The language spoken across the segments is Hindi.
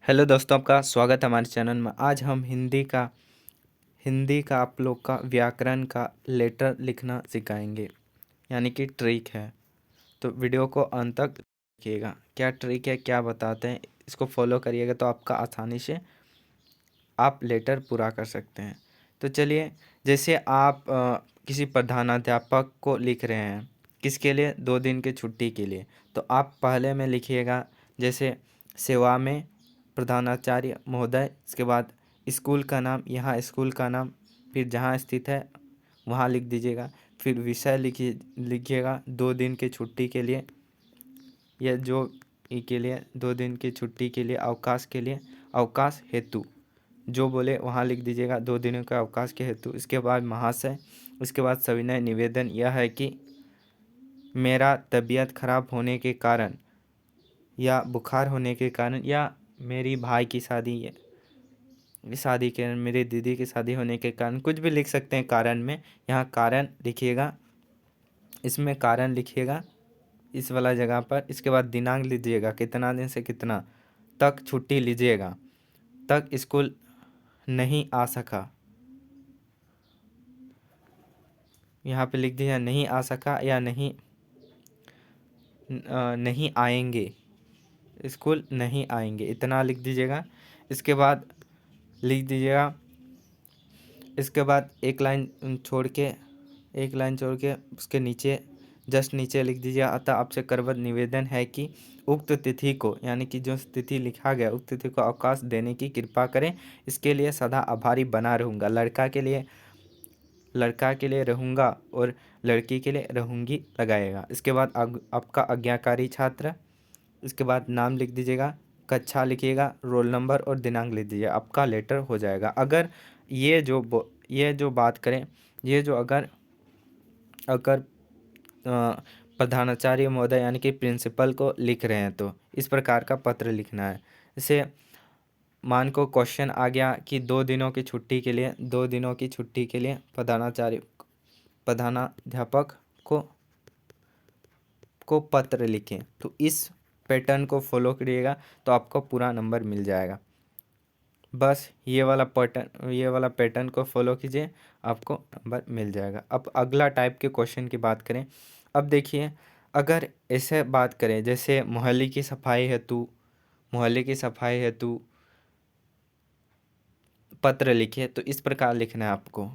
हेलो दोस्तों, आपका स्वागत है हमारे चैनल में। आज हम हिंदी का आप लोग का व्याकरण का लेटर लिखना सिखाएंगे, यानी कि ट्रिक है। तो वीडियो को अंत तक देखिएगा। क्या ट्रिक है, क्या बताते हैं, इसको फॉलो करिएगा तो आपका आसानी से आप लेटर पूरा कर सकते हैं। तो चलिए, जैसे आप किसी प्रधानाध्यापक को लिख रहे हैं, किसके लिए? 2 दिन की छुट्टी के लिए। तो आप पहले में लिखिएगा, जैसे सेवा में प्रधानाचार्य महोदय, इसके बाद स्कूल का नाम, यहाँ स्कूल का नाम, फिर जहाँ स्थित है वहाँ लिख दीजिएगा। फिर विषय लिखिएगा 2 दिन की छुट्टी के लिए, या जो के लिए 2 दिन की छुट्टी के लिए, अवकाश के लिए, अवकाश हेतु जो बोले वहाँ लिख दीजिएगा, 2 दिनों का अवकाश के हेतु। इसके बाद महाशय, उसके बाद सविनय निवेदन यह है कि मेरा तबीयत खराब होने के कारण, या बुखार होने के कारण, या मेरी भाई की शादी के, मेरी दीदी की शादी होने के कारण, कुछ भी लिख सकते हैं कारण में। यहाँ कारण लिखिएगा, इसमें कारण लिखिएगा इस वाला जगह पर। इसके बाद दिनांक लीजिएगा, कितना दिन से कितना तक छुट्टी लीजिएगा, तक स्कूल नहीं आ सका, यहाँ पे लिख दीजिए नहीं आ सका, या नहीं आएंगे, स्कूल नहीं आएंगे, इतना लिख दीजिएगा। इसके बाद लिख दीजिएगा, इसके बाद एक लाइन छोड़ के उसके नीचे, जस्ट नीचे लिख दीजिए, अतः आपसे करबद्ध निवेदन है कि उक्त तिथि को, यानी कि जो तिथि लिखा गया उक्त तिथि को अवकाश देने की कृपा करें, इसके लिए सदा आभारी बना रहूँगा। लड़का के लिए रहूँगा और लड़की के लिए रहूँगी लगाएगा। इसके बाद आपका आज्ञाकारी छात्र, इसके बाद नाम लिख दीजिएगा, कक्षा लिखिएगा, रोल नंबर और दिनांक लिख दीजिए, आपका लेटर हो जाएगा। अगर ये जो बात करें, ये जो अगर अगर प्रधानाचार्य महोदय यानी कि प्रिंसिपल को लिख रहे हैं तो इस प्रकार का पत्र लिखना है। जैसे मान को क्वेश्चन आ गया कि 2 दिनों की छुट्टी के लिए प्रधानाध्यापक को पत्र लिखें, तो इस पैटर्न को फॉलो करिएगा तो आपको पूरा नंबर मिल जाएगा। बस ये वाला पैटर्न को फॉलो कीजिए, आपको नंबर मिल जाएगा। अब अगला टाइप के क्वेश्चन की बात करें। अब देखिए, अगर ऐसे बात करें जैसे मोहल्ले की सफाई हेतु पत्र लिखे, तो इस प्रकार लिखना है आपको।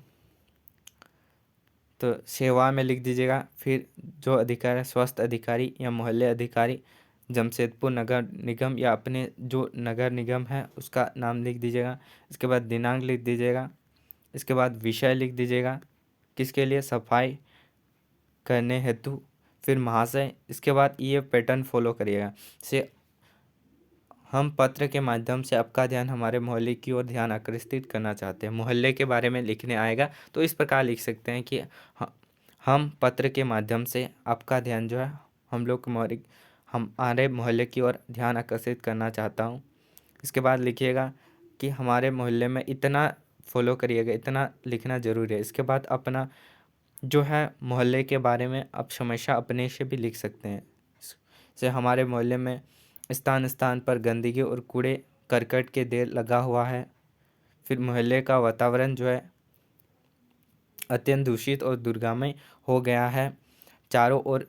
तो सेवा में लिख दीजिएगा, फिर जो अधिकारी है, स्वास्थ्य अधिकारी या मोहल्ले अधिकारी, जमशेदपुर नगर निगम, या अपने जो नगर निगम है उसका नाम लिख दीजिएगा। इसके बाद दिनांक लिख दीजिएगा। इसके बाद विषय लिख दीजिएगा, किसके लिए? सफाई करने हेतु, फिर महाशय। इसके बाद ये पैटर्न फॉलो करिएगा। से हम पत्र के माध्यम से आपका ध्यान हमारे मोहल्ले की ओर ध्यान आकर्षित करना चाहते हैं। मोहल्ले के बारे में लिखने आएगा तो इस प्रकार लिख सकते हैं कि हम पत्र के माध्यम से आपका ध्यान जो है हमारे मोहल्ले की ओर ध्यान आकर्षित करना चाहता हूँ। इसके बाद लिखिएगा कि हमारे मोहल्ले में इतना फॉलो करिएगा, इतना लिखना ज़रूरी है। इसके बाद अपना जो है मोहल्ले के बारे में आप समस्या अपने से भी लिख सकते हैं। जैसे हमारे मोहल्ले में स्थान स्थान पर गंदगी और कूड़े करकट के ढेर लगा हुआ है। फिर मोहल्ले का वातावरण जो है अत्यंत दूषित और दुर्गंधमय हो गया है। चारों ओर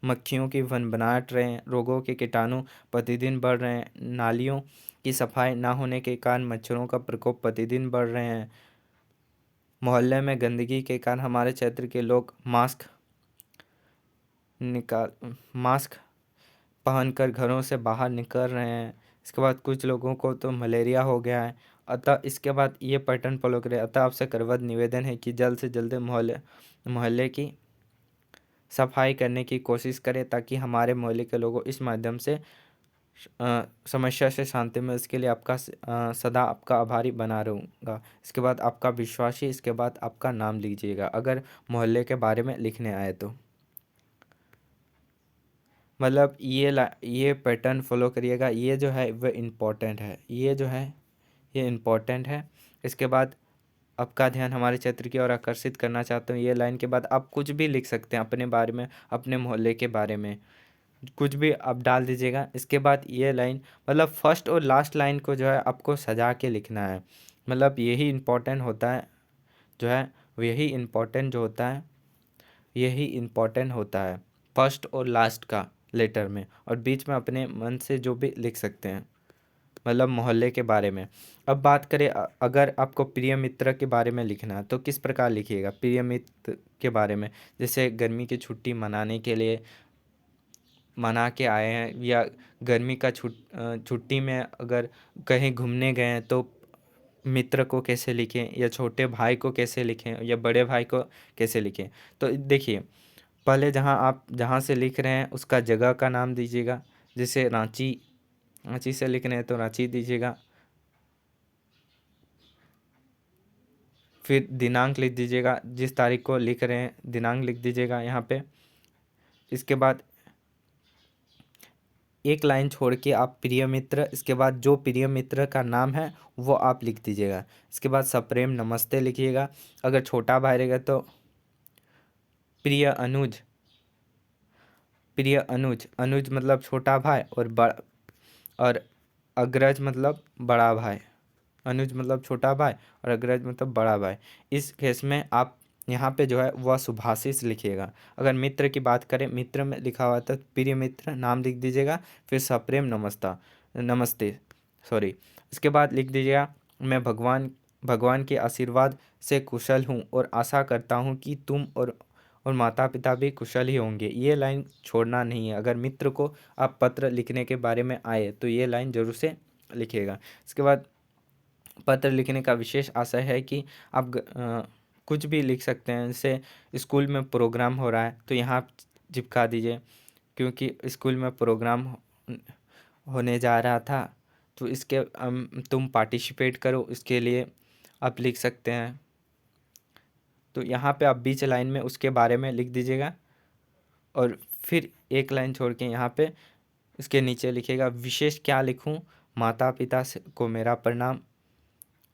मक्खियों की भनभनाहट रहे हैं। रोगों के कीटाणु प्रतिदिन बढ़ रहे हैं। नालियों की सफाई ना होने के कारण मच्छरों का प्रकोप प्रतिदिन बढ़ रहे हैं। मोहल्ले में गंदगी के कारण हमारे क्षेत्र के लोग मास्क पहनकर घरों से बाहर निकल रहे हैं। इसके बाद कुछ लोगों को तो मलेरिया हो गया है। अतः इसके बाद ये पैटर्न फॉलो करें। अतः आपसे करबद्ध निवेदन है कि जल्द से जल्द मोहल्ले की सफाई करने की कोशिश करें, ताकि हमारे मोहल्ले के लोगों इस माध्यम से समस्या से शांति में, इसके लिए आपका सदा आपका आभारी बना रहूँगा। इसके बाद आपका विश्वासी, इसके बाद आपका नाम लीजिएगा अगर मोहल्ले के बारे में लिखने आए तो। मतलब ये पैटर्न फॉलो करिएगा। ये जो है वह इम्पोर्टेंट है, ये इम्पोर्टेंट है। इसके बाद आपका ध्यान हमारे क्षेत्र की ओर आकर्षित करना चाहते हूँ। ये लाइन के बाद आप कुछ भी लिख सकते हैं अपने बारे में, अपने मोहल्ले के बारे में। कुछ भी आप डाल दीजिएगा। इसके बाद ये लाइन मतलब फर्स्ट और लास्ट लाइन को जो है आपको सजा के लिखना है। मतलब यही इम्पोर्टेंट होता है जो है, यही इम्पोर्टेंट जो होता है, यही इम्पोर्टेंट होता है फर्स्ट और लास्ट का लेटर में, और बीच में अपने मन से जो भी लिख सकते हैं, मतलब मोहल्ले के बारे में। अब बात करें अगर आपको प्रिय मित्र के बारे में लिखना है तो किस प्रकार लिखिएगा प्रिय मित्र के बारे में। जैसे गर्मी की छुट्टी मनाने के लिए मना के आए हैं, या गर्मी का छुट्टी में अगर कहीं घूमने गए हैं तो मित्र को कैसे लिखें, या छोटे भाई को कैसे लिखें, या बड़े भाई को कैसे लिखें। तो देखिए, पहले आप जहाँ से लिख रहे हैं उसका जगह का नाम दीजिएगा। जैसे रांची, रांची से लिख रहे हैं तो रांची दीजिएगा। फिर दिनांक लिख दीजिएगा, जिस तारीख को लिख रहे हैं दिनांक लिख दीजिएगा यहाँ पे। इसके बाद एक लाइन छोड़ के आप प्रिय मित्र, इसके बाद जो प्रिय मित्र का नाम है वो आप लिख दीजिएगा। इसके बाद सप्रेम नमस्ते लिखिएगा। अगर छोटा भाई रहेगा तो प्रिय अनुज, प्रिय अनुज, अनुज मतलब छोटा भाई, और और अग्रज मतलब बड़ा भाई। अनुज मतलब छोटा भाई और अग्रज मतलब बड़ा भाई। इस केस में आप यहाँ पे जो है वह सुभाषिस लिखिएगा। अगर मित्र की बात करें, मित्र में लिखा हुआ था प्रिय मित्र नाम लिख दीजिएगा, फिर सप्रेम नमस्ते सॉरी। इसके बाद लिख दीजिएगा मैं भगवान भगवान के आशीर्वाद से कुशल हूँ और आशा करता हूँ कि तुम और माता पिता भी कुशल ही होंगे। ये लाइन छोड़ना नहीं है। अगर मित्र को आप पत्र लिखने के बारे में आए तो ये लाइन जरूर से लिखिएगा। इसके बाद पत्र लिखने का विशेष आशय है कि आप कुछ भी लिख सकते हैं। जैसे स्कूल में प्रोग्राम हो रहा है तो यहाँ आप चिपका दीजिए, क्योंकि स्कूल में प्रोग्राम होने जा रहा था तो इसके तुम पार्टिसिपेट करो, इसके लिए आप लिख सकते हैं। तो यहाँ पे आप बीच लाइन में उसके बारे में लिख दीजिएगा, और फिर एक लाइन छोड़ के यहाँ पे इसके नीचे लिखिएगा विशेष क्या लिखूँ, माता पिता से को मेरा प्रणाम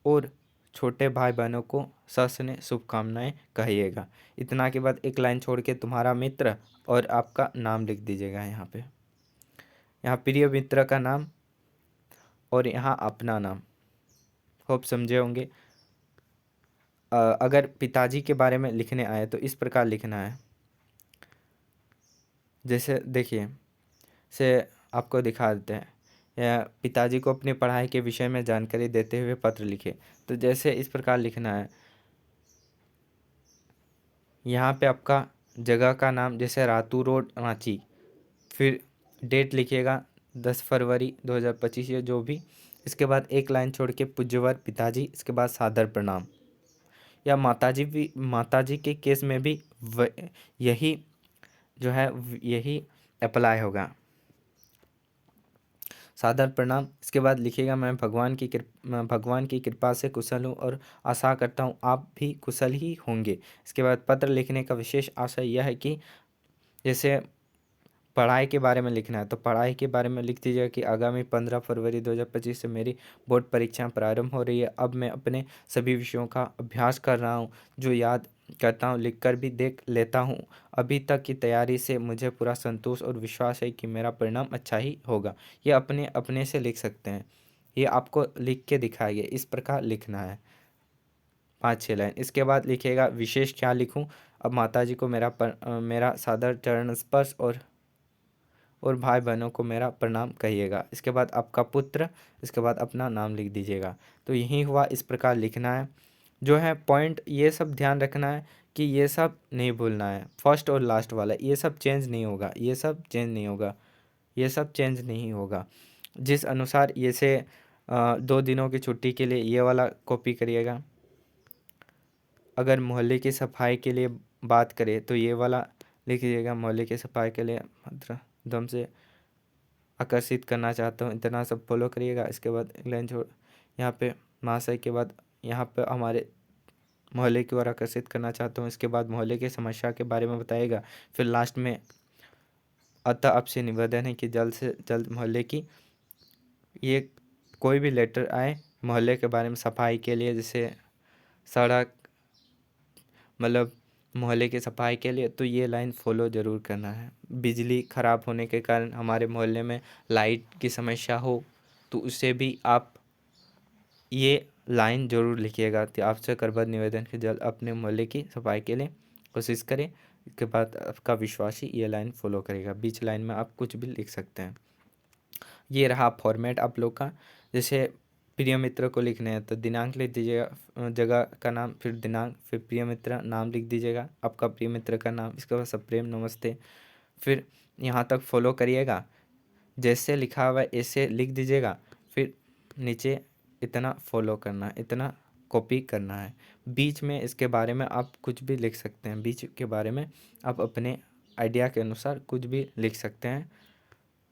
और छोटे भाई बहनों को सस्ने शुभकामनाएं कहिएगा। इतना के बाद एक लाइन छोड़ के तुम्हारा मित्र और आपका नाम लिख दीजिएगा। यहाँ पे यहाँ प्रिय मित्र का नाम और यहाँ अपना नाम। होप समझे होंगे। अगर पिताजी के बारे में लिखने आए तो इस प्रकार लिखना है। जैसे देखिए, से आपको दिखा देते हैं। या पिताजी को अपनी पढ़ाई के विषय में जानकारी देते हुए पत्र लिखे। तो जैसे इस प्रकार लिखना है। यहाँ पे आपका जगह का नाम जैसे रातू रोड रांची, फिर डेट लिखिएगा 10 फरवरी 2025 या जो भी। इसके बाद एक लाइन छोड़ के पूज्यवर पिताजी, इसके बाद सादर प्रणाम। या माताजी भी, माताजी के केस में भी यही जो है यही अप्लाई होगा, सादर प्रणाम। इसके बाद लिखिएगा मैं भगवान की कृपा से कुशल हूँ और आशा करता हूँ आप भी कुशल ही होंगे। इसके बाद पत्र लिखने का विशेष आशय यह है कि जैसे पढ़ाई के बारे में लिखना है तो पढ़ाई के बारे में लिख दीजिएगा कि आगामी 15 फरवरी 2025 से मेरी बोर्ड परीक्षाएं प्रारंभ हो रही है। अब मैं अपने सभी विषयों का अभ्यास कर रहा हूँ, जो याद करता हूँ लिख कर भी देख लेता हूँ। अभी तक की तैयारी से मुझे पूरा संतोष और विश्वास है कि मेरा परिणाम अच्छा ही होगा। ये अपने अपने से लिख सकते हैं, ये आपको लिख के दिखाएंगे। इस प्रकार लिखना है 5-6 लाइन। इसके बाद लिखिएगा विशेष क्या लिखूं। अब माताजी को मेरा सादर चरण स्पर्श और भाई बहनों को मेरा प्रणाम कहिएगा। इसके बाद आपका पुत्र, इसके बाद अपना नाम लिख दीजिएगा। तो यही हुआ, इस प्रकार लिखना है। जो है पॉइंट ये सब ध्यान रखना है कि ये सब नहीं भूलना है। फर्स्ट और लास्ट वाला ये सब चेंज नहीं होगा, ये सब चेंज नहीं होगा, ये सब चेंज नहीं होगा। जिस अनुसार ये से 2 दिनों की छुट्टी के लिए ये वाला कॉपी करिएगा। अगर मोहल्ले की सफाई के लिए बात करें तो ये वाला लिखिएगा, मोहल्ले की सफाई के लिए दम से आकर्षित करना चाहता हूँ, इतना सब फॉलो करिएगा। इसके बाद लाइन छोड़ यहाँ पे महाशय के बाद यहाँ पे हमारे मोहल्ले की ओर आकर्षित करना चाहता हूँ। इसके बाद मोहल्ले की समस्या के बारे में बताएगा। फिर लास्ट में अतः आपसे निवेदन है कि जल्द से जल्द मोहल्ले की ये कोई भी लेटर आए मोहल्ले के बारे में सफाई के लिए, जैसे सड़क मतलब मोहल्ले की सफाई के लिए, तो ये लाइन फॉलो ज़रूर करना है। बिजली ख़राब होने के कारण हमारे मोहल्ले में लाइट की समस्या हो, तो उसे भी आप ये लाइन ज़रूर लिखिएगा कि आपसे करबद्ध निवेदन कि जल्द अपने मोहल्ले की सफाई के लिए कोशिश करें। इसके बाद आपका विश्वासी ये लाइन फॉलो करेगा। बीच लाइन में आप कुछ भी लिख सकते हैं। ये रहा फॉर्मेट आप लोग का। जैसे प्रिय मित्र को लिखने हैं तो दिनांक लिख दीजिएगा, जगह का नाम, फिर दिनांक, फिर प्रिय मित्र नाम लिख दीजिएगा, आपका प्रिय मित्र का नाम, इसके बाद सप्रेम नमस्ते। फिर यहाँ तक फॉलो करिएगा, जैसे लिखा हुआ है ऐसे लिख दीजिएगा। फिर नीचे इतना फॉलो करना है, इतना कॉपी करना है। बीच में इसके बारे में आप कुछ भी लिख सकते हैं, बीच के बारे में आप अपने आइडिया के अनुसार कुछ भी लिख सकते हैं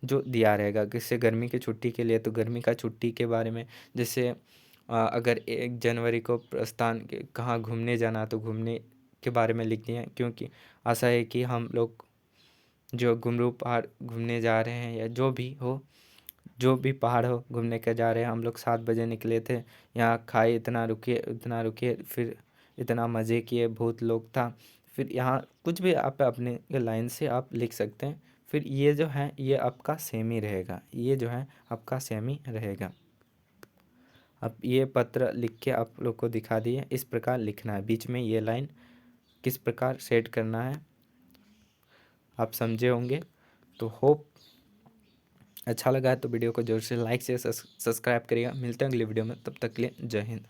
जो दिया रहेगा। जैसे गर्मी की छुट्टी के लिए तो गर्मी का छुट्टी के बारे में, जैसे अगर 1 जनवरी को प्रस्थान कहाँ घूमने जाना तो घूमने के बारे में लिख दिए, क्योंकि आशा है कि हम लोग जो घुंगरू पहाड़ घूमने जा रहे हैं या जो भी हो, जो भी पहाड़ हो घूमने के जा रहे हैं, हम लोग 7 बजे निकले थे, यहाँ खाए, इतना रुके उतना रुके, फिर इतना मज़े किए, बहुत लोग था। फिर यहाँ कुछ भी आप अपने लाइन से आप लिख सकते हैं। फिर ये जो है ये आपका सेमी रहेगा, ये जो है आपका सेमी रहेगा। अब ये पत्र लिख के आप लोग को दिखा दिए, इस प्रकार लिखना है। बीच में ये लाइन किस प्रकार सेट करना है आप समझे होंगे। तो होप अच्छा लगा है तो वीडियो को ज़रूर से लाइक से सब्सक्राइब करिएगा। मिलते हैं अगले वीडियो में, तब तक के लिए जय हिंद।